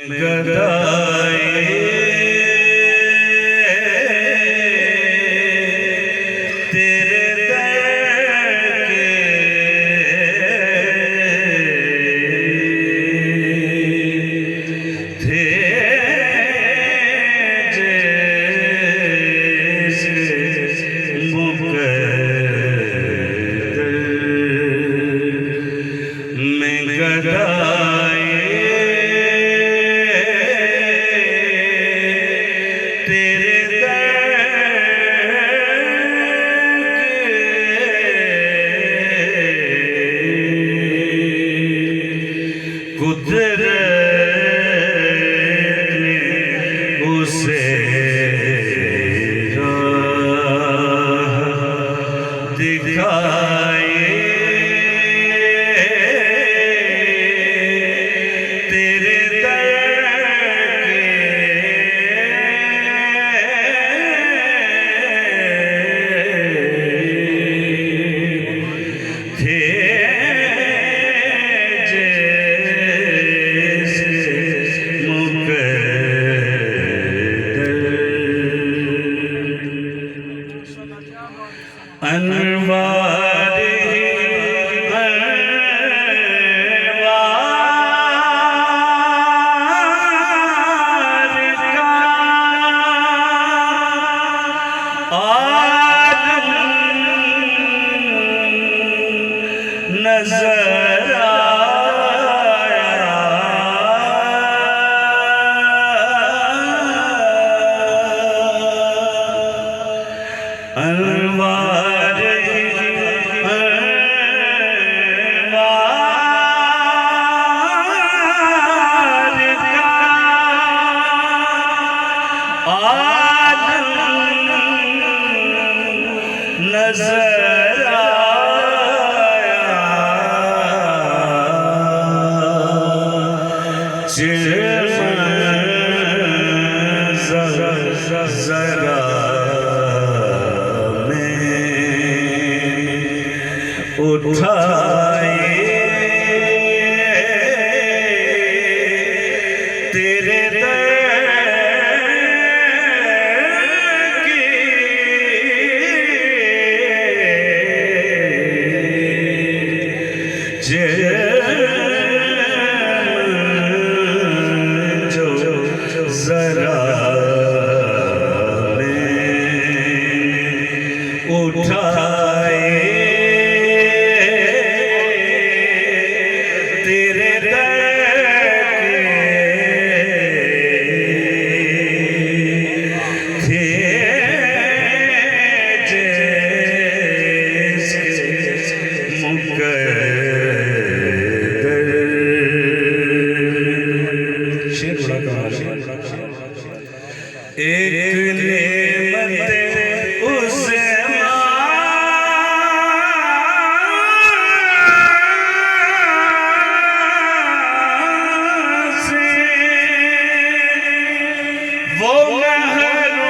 गदाए तेरे दर के थे जैसे मुकद्दर में गदाए तेरे कुदरत ने उसे राह दिखाए तेरे अनवार का आलम नजर आया अनवार का आलम नजर आया जरा उठाए तेरे दर की जो जरा उठाए तेरे दर के थे जैसे मुकद्दर शेर बड़ा कमाल एक नेमत उसे वो महरूम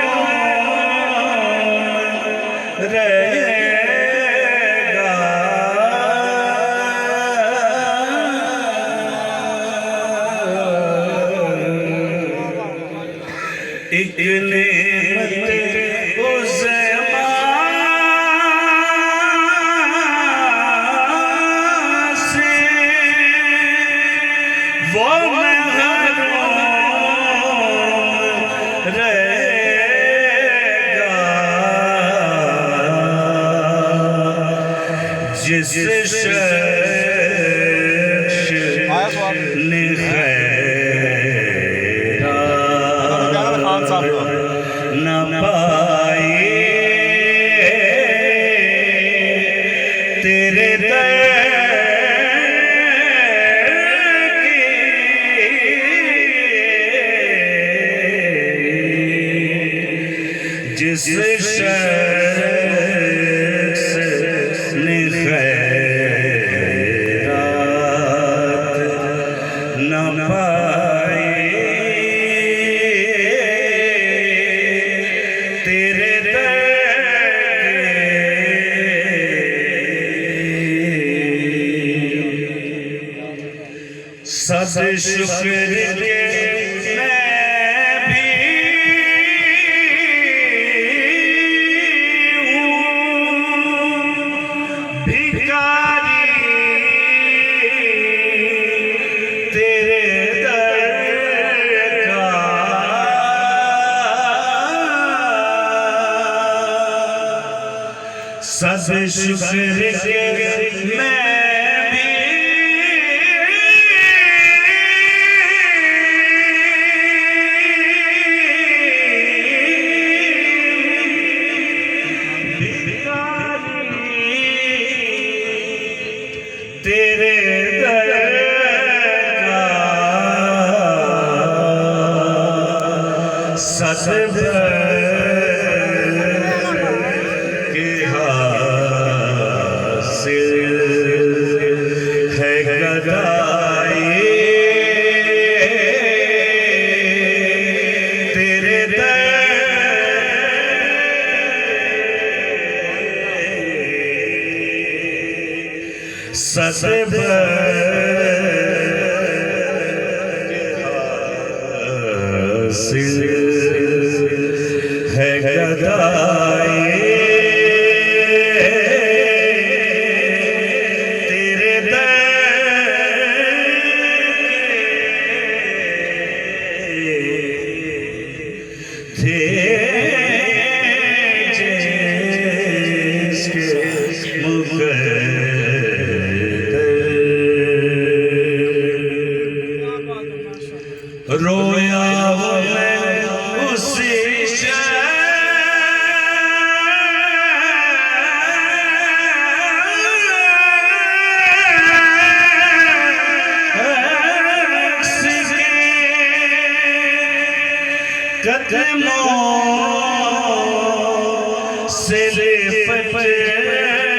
रहेगा एक नेमत उसे से वो जिस शख्स ने खैरात न पाई तेरे दर की जिस शख्स ने खैरात न पाई तेरे दर सब शुक्र के सब शुक्र के मैं भी तेरे दर का सद के हासिल है गदाई तेरे दर सद हासिल है गदाई तेरे दर थे जिसके मुकद्दर रोया हूँ मैं उसी कदमों से लिपट कर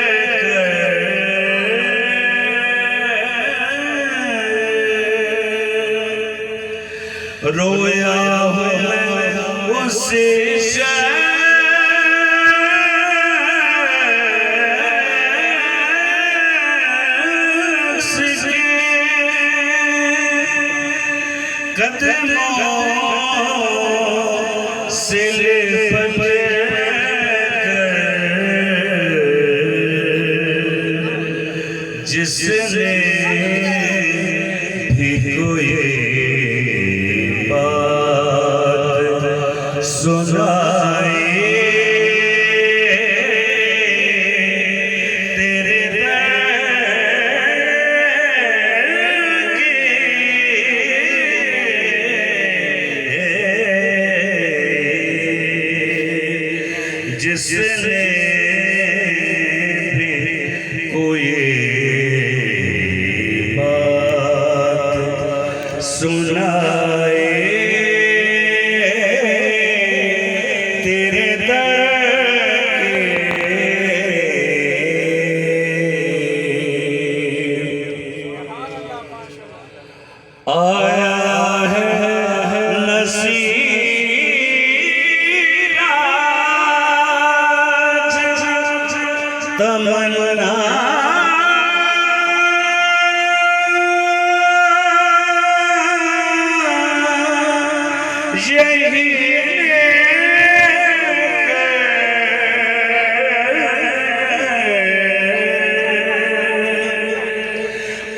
रोया हूँ मैं उसी शख्स के कदमों से लिपट कर जिसने भी कोई बात सुनाई तेरे जिसने भी कोई बात सुनाए तेरे दर आया है तमन्ना यही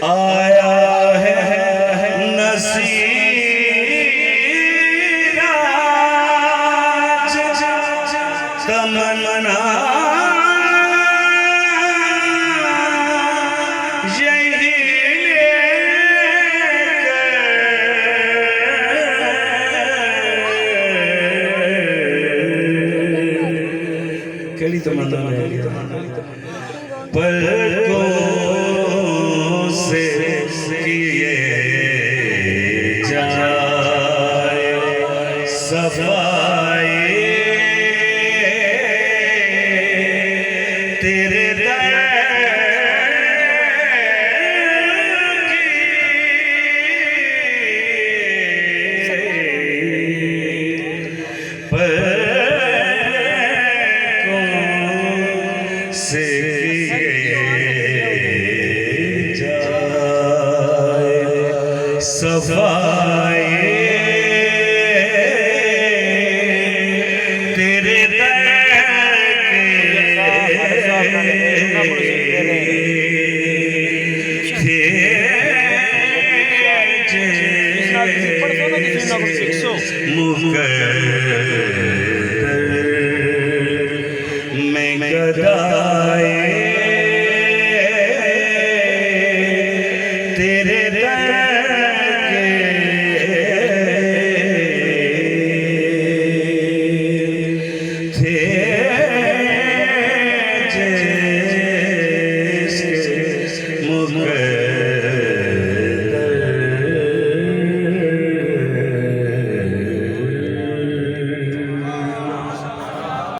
आया है नसीरा तमन्ना केली तमन्ना पलकों से किए जाए सफाई तेरे दर से जाए सफाई तेरे दर मुकद्दर में गदाई तेरे दर के थे जे